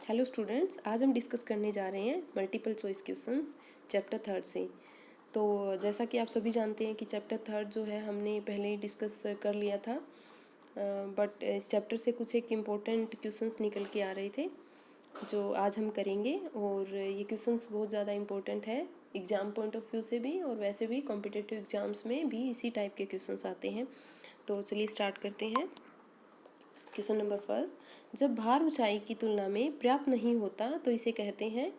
Hello students, आज हम discuss करने जा रहे हैं multiple choice questions chapter third से। तो जैसा कि आप सभी जानते हैं कि चैप्टर थर्ड जो है हमने पहले ही डिस्कस कर लिया था, बट इस चैप्टर से कुछ एक इम्पोर्टेंट क्वेश्चंस निकल के आ रहे थे जो आज हम करेंगे। और ये क्वेश्चंस बहुत ज़्यादा इम्पोर्टेंट है एग्ज़ाम पॉइंट ऑफ व्यू से भी, और वैसे भी कॉम्पिटिटिव एग्ज़ाम्स में भी इसी टाइप के क्वेश्चंस आते हैं। तो चलिए स्टार्ट करते हैं। क्वेश्चन नंबर फर्स्ट, जब भार ऊंचाई की तुलना में पर्याप्त नहीं होता तो इसे कहते हैं,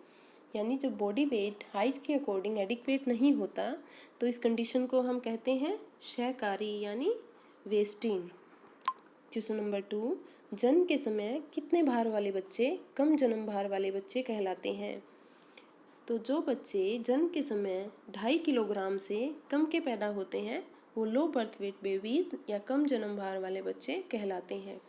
यानी जब बॉडी वेट हाइट के अकॉर्डिंग एडिक्वेट नहीं होता तो इस कंडीशन को हम कहते हैं क्षयकारी यानी वेस्टिंग। क्वेश्चन नंबर टू, जन्म के समय कितने भार वाले बच्चे कम जन्म भार वाले बच्चे कहलाते हैं? तो जो बच्चे जन्म के समय 2.5 किलोग्राम से कम के पैदा होते हैं वो लो बर्थ वेट बेबीज़ या कम जन्म भार वाले बच्चे कहलाते हैं।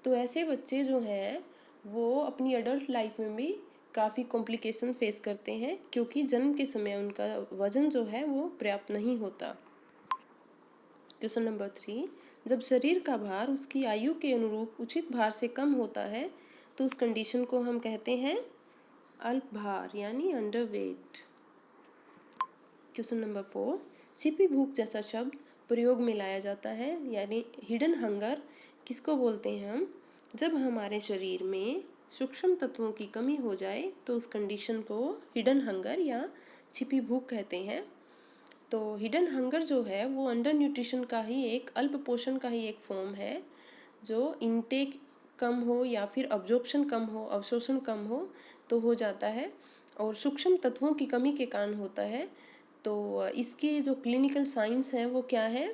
तो ऐसे बच्चे जो हैं वो अपनी अडल्ट लाइफ में भी काफ़ी कॉम्प्लिकेशन फेस करते हैं, क्योंकि जन्म के समय उनका वज़न जो है वो पर्याप्त नहीं होता। क्वेश्चन नंबर थ्री, जब शरीर का भार उसकी आयु के अनुरूप उचित भार से कम होता है तो उस कंडीशन को हम कहते हैं अल्प भार यानी under weight. Question number four, छिपी भूख जैसा शब्द प्रयोग में लाया जाता है यानी हिडन हंगर किसको बोलते हैं हम? जब हमारे शरीर में सूक्ष्म तत्वों की कमी हो जाए तो उस कंडीशन को हिडन हंगर या छिपी भूख कहते हैं। तो हिडन हंगर जो है वो अंडर न्यूट्रिशन का ही एक अल्प पोषण का ही एक फॉर्म है, जो इनटेक कम हो या फिर अब्जॉर्प्शन कम हो, अवशोषण कम हो तो हो जाता है, और सूक्ष्म तत्वों की कमी के कारण होता है। तो इसके जो क्लिनिकल साइंस हैं वो क्या है?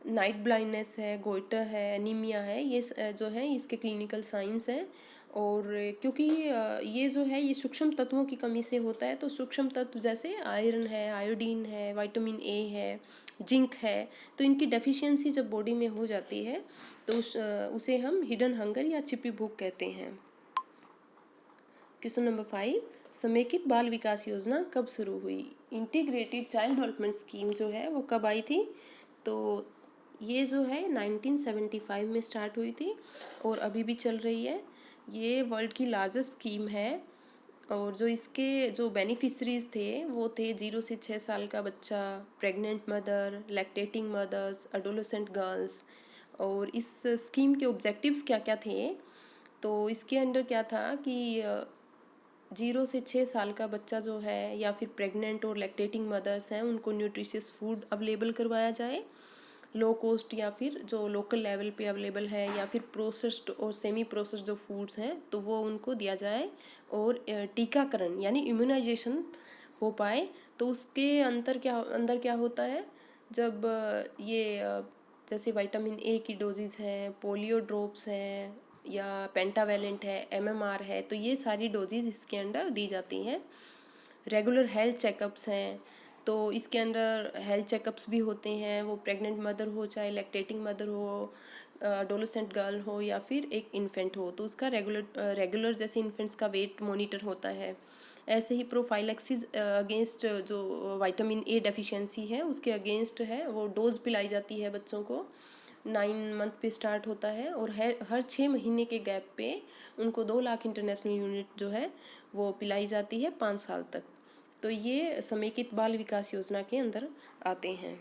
नाइट ब्लाइंडनेस है, गोइटर है, एनीमिया है, ये जो है इसके क्लिनिकल साइंस हैं। और क्योंकि ये जो है ये सूक्ष्म तत्वों की कमी से होता है, तो सूक्ष्म तत्व जैसे आयरन है, आयोडीन है, विटामिन ए है, जिंक है, तो इनकी डेफिशिएंसी जब बॉडी में हो जाती है तो उसे हम हिडन हंगर या छिपी भूख कहते हैं। क्वेश्चन नंबर फाइव, समेकित बाल विकास योजना कब शुरू हुई? इंटीग्रेटेड चाइल्ड डेवलपमेंट स्कीम जो है वो कब आई थी? तो ये जो है 1975 में स्टार्ट हुई थी और अभी भी चल रही है। ये वर्ल्ड की लार्जेस्ट स्कीम है, और जो इसके जो बेनिफिशरीज थे वो थे 0 से 6 साल का बच्चा, pregnant mother, lactating mothers, adolescent girls. और इस स्कीम के ऑब्जेक्टिव्स क्या क्या थे? तो इसके अंडर क्या था कि 0 से 6 साल का बच्चा जो है या फिर प्रेग्नेंट और लैक्टेटिंग मदर्स हैं उनको न्यूट्रिशियस फूड अवेलेबल करवाया जाए, लो कॉस्ट या फिर जो लोकल लेवल पे अवेलेबल है, या फिर प्रोसेस्ड और सेमी प्रोसेस्ड जो फूड्स हैं तो वो उनको दिया जाए, और टीकाकरण यानी इम्यूनाइजेशन हो पाए। तो उसके अंदर क्या होता है, जब जैसे विटामिन ए की डोजेज हैं, पोलियो ड्रॉप्स हैं, या पेंटावेलेंट है, एमएमआर है, तो ये सारी डोजेज इसके अंदर दी जाती हैं। रेगुलर हेल्थ चेकअप्स हैं, तो इसके अंदर हेल्थ चेकअप्स भी होते हैं, वो प्रेग्नेंट मदर हो, चाहे लैक्टेटिंग मदर हो, एडोलेसेंट गर्ल हो या फिर एक इन्फेंट हो, तो उसका रेगुलर जैसे इन्फेंट्स का वेट मॉनिटर होता है। ऐसे ही प्रोफाइलैक्सिस अगेंस्ट जो विटामिन ए डेफिशिएंसी है उसके अगेंस्ट है, वो डोज पिलाई जाती है बच्चों को। 9 मंथ पे स्टार्ट होता है, और हर 6 महीने के गैप पे उनको 2 लाख इंटरनेशनल यूनिट जो है वो पिलाई जाती है 5 साल तक। तो ये समेकित बाल विकास योजना के अंदर आते हैं।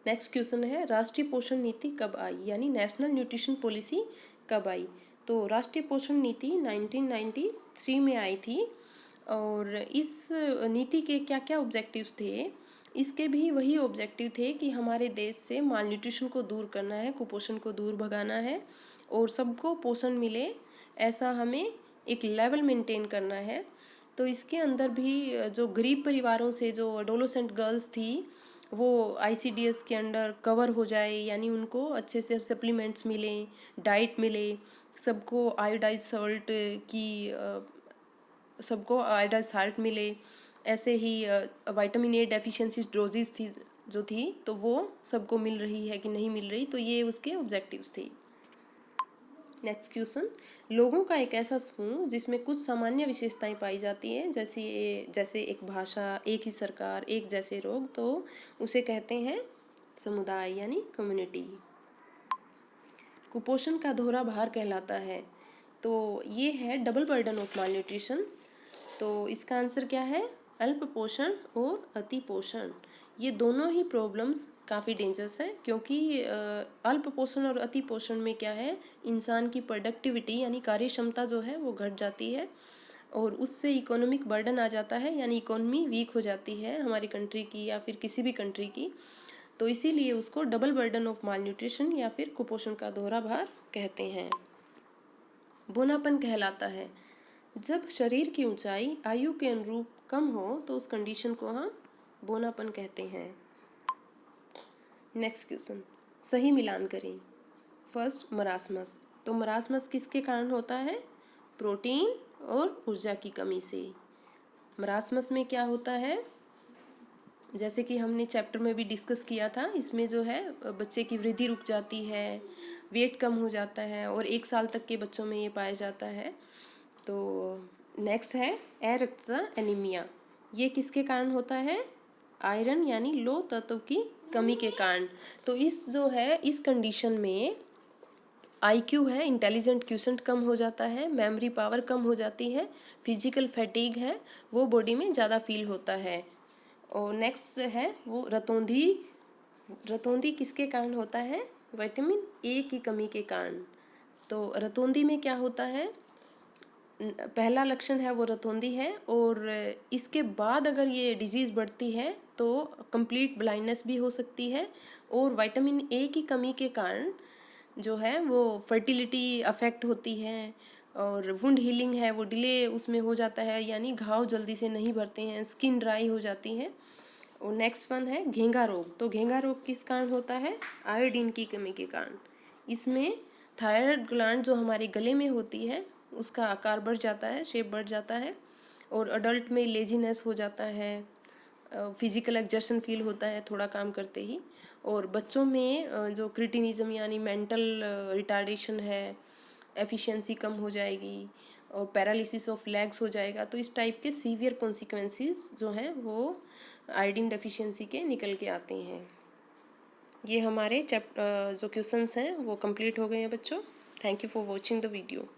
नेक्स्ट क्वेश्चन है, राष्ट्रीय पोषण नीति कब आई, यानी नेशनल न्यूट्रिशन पॉलिसी कब आई? तो राष्ट्रीय पोषण नीति 1993 में आई थी, और इस नीति के क्या क्या ऑब्जेक्टिव्स थे? इसके भी वही ऑब्जेक्टिव थे कि हमारे देश से माल न्यूट्रिशन को दूर करना है, कुपोषण को दूर भगाना है, और सबको पोषण मिले ऐसा हमें एक लेवल मेंटेन करना है। तो इसके अंदर भी जो गरीब परिवारों से जो एडोलेसेंट गर्ल्स थी वो आईसीडीएस के अंडर कवर हो जाए, यानी उनको अच्छे से सप्लीमेंट्स मिलें, डाइट मिले, सबको आयोडाइज सॉल्ट की सबको आयोडाइज साल्ट मिले। ऐसे ही विटामिन ए डेफिशिएंसी डोजेज थी जो थी तो वो सबको मिल रही है कि नहीं मिल रही, तो ये उसके ऑब्जेक्टिव्स थे। नेक्स्ट क्वेश्चन, लोगों का एक ऐसा समूह जिसमें कुछ सामान्य विशेषताएं पाई जाती हैं, जैसे एक भाषा, एक ही सरकार, एक जैसे रोग, तो उसे कहते हैं समुदाय यानी कम्युनिटी। कुपोषण का दोहरा भार कहलाता है, तो ये है double burden of mall nutrition. तो इसका आंसर क्या है? अल्प पोषण और अति पोषण। ये दोनों ही प्रॉब्लम्स काफ़ी डेंजरस है, क्योंकि अल्प पोषण और अति पोषण में क्या है, इंसान की प्रोडक्टिविटी यानी कार्य क्षमता जो है वो घट जाती है और उससे इकोनॉमिक बर्डन आ जाता है, यानी इकोनॉमी वीक हो जाती है हमारी कंट्री की या फिर किसी भी कंट्री की। तो इसीलिए उसको double burden of mall nutrition या फिर कुपोषण का दोहरा भार कहते हैं। बोनापन कहलाता है जब शरीर की ऊंचाई आयु के अनुरूप कम हो तो उस कंडीशन को हम बोनापन कहते हैं। नेक्स्ट क्वेश्चन, सही मिलान करें। First, marasmus. तो मरासमस किसके कारण होता है? प्रोटीन और ऊर्जा की कमी से। मरासमस में क्या होता है, जैसे कि हमने चैप्टर में भी डिस्कस किया था, इसमें जो है बच्चे की वृद्धि रुक जाती है, वेट कम हो जाता है और 1 साल तक के बच्चों में ये पाया जाता है। तो नेक्स्ट है अरक्तता एनीमिया। ये किसके कारण होता है? आयरन यानी लो तत्व की कमी के कारण। तो इस जो है इस कंडीशन में IQ है, इंटेलिजेंट क्यूशेंट कम हो जाता है, मेमोरी पावर कम हो जाती है, फिजिकल फैटिग है वो बॉडी में ज़्यादा फील होता है। और नेक्स्ट है वो रतौंधी। रतौंधी किसके कारण होता है? विटामिन ए की कमी के कारण। तो रतौंधी में क्या होता है, पहला लक्षण है वो रतौंधी है और इसके बाद अगर ये डिजीज़ बढ़ती है तो कंप्लीट ब्लाइंडनेस भी हो सकती है। और विटामिन ए की कमी के कारण जो है वो फर्टिलिटी अफेक्ट होती है और वुंड हीलिंग है वो डिले उसमें हो जाता है, यानी घाव जल्दी से नहीं भरते हैं, स्किन ड्राई हो जाती है। और नेक्स्ट वन है घेंघा रोग। तो घेंघा रोग किस कारण होता है? आयोडीन की कमी के कारण। इसमें थायराइड ग्लैंड जो हमारे गले में होती है उसका आकार बढ़ जाता है, शेप बढ़ जाता है और अडल्ट में लेजीनेस हो जाता है, फिजिकल एग्जर्शन फील होता है थोड़ा काम करते ही। और बच्चों में जो क्रिटिनिज्म यानी मेंटल रिटार्डेशन है, एफिशिएंसी कम हो जाएगी और पैरालिसिस ऑफ लेग्स हो जाएगा। तो इस टाइप के सीवियर कॉन्सिक्वेंसेस जो हैं वो आयोडीन डेफिशिएंसी के निकल के आते हैं। ये हमारे जो क्वेश्चंस हैं वो कंप्लीट हो गए हैं बच्चों। Thank you for watching the video.